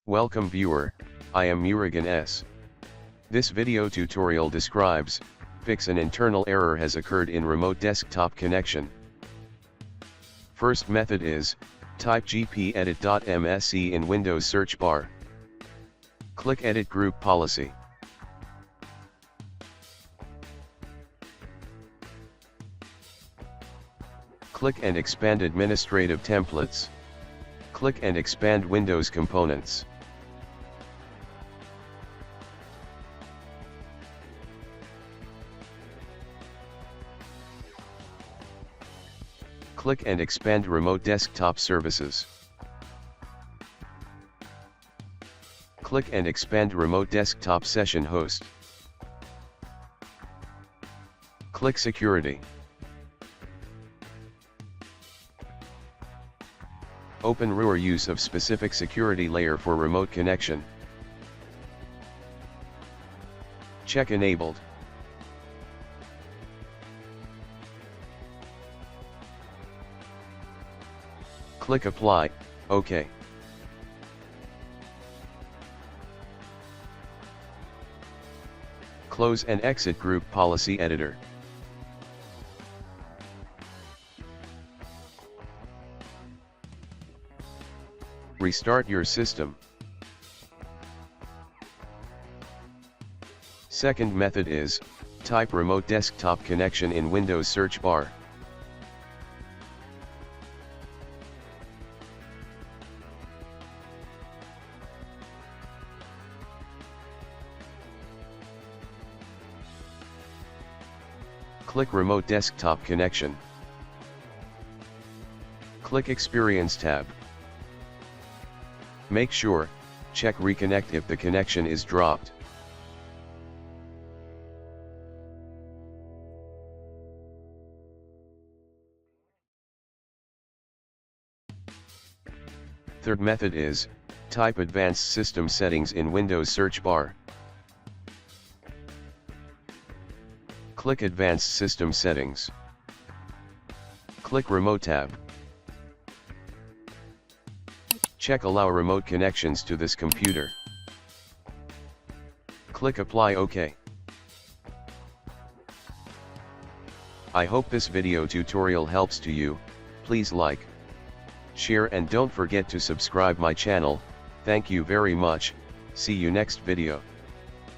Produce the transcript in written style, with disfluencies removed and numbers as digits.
Welcome viewer, I am Murugan S. This video tutorial describes, fix an internal error has occurred in remote desktop connection. First method is, type gpedit.msc in Windows search bar. Click Edit Group Policy. Click and expand Administrative Templates. Click and expand Windows Components. Click and expand Remote Desktop Services. Click and expand Remote Desktop Session Host. Click Security. Open RUR use of specific security layer for remote connection. Check Enabled. Click Apply, OK. Close and exit Group Policy Editor. Restart your system. Second method is, type Remote Desktop Connection in Windows search bar. Click Remote Desktop Connection. Click Experience tab. Make sure, check Reconnect if the connection is dropped. Third method is, type Advanced System Settings in Windows search bar. Click Advanced System Settings. Click Remote tab. Check Allow remote connections to this computer. Click Apply OK. I hope this video tutorial helps to you. Please like, share and don't forget to subscribe my channel. Thank you very much. See you next video.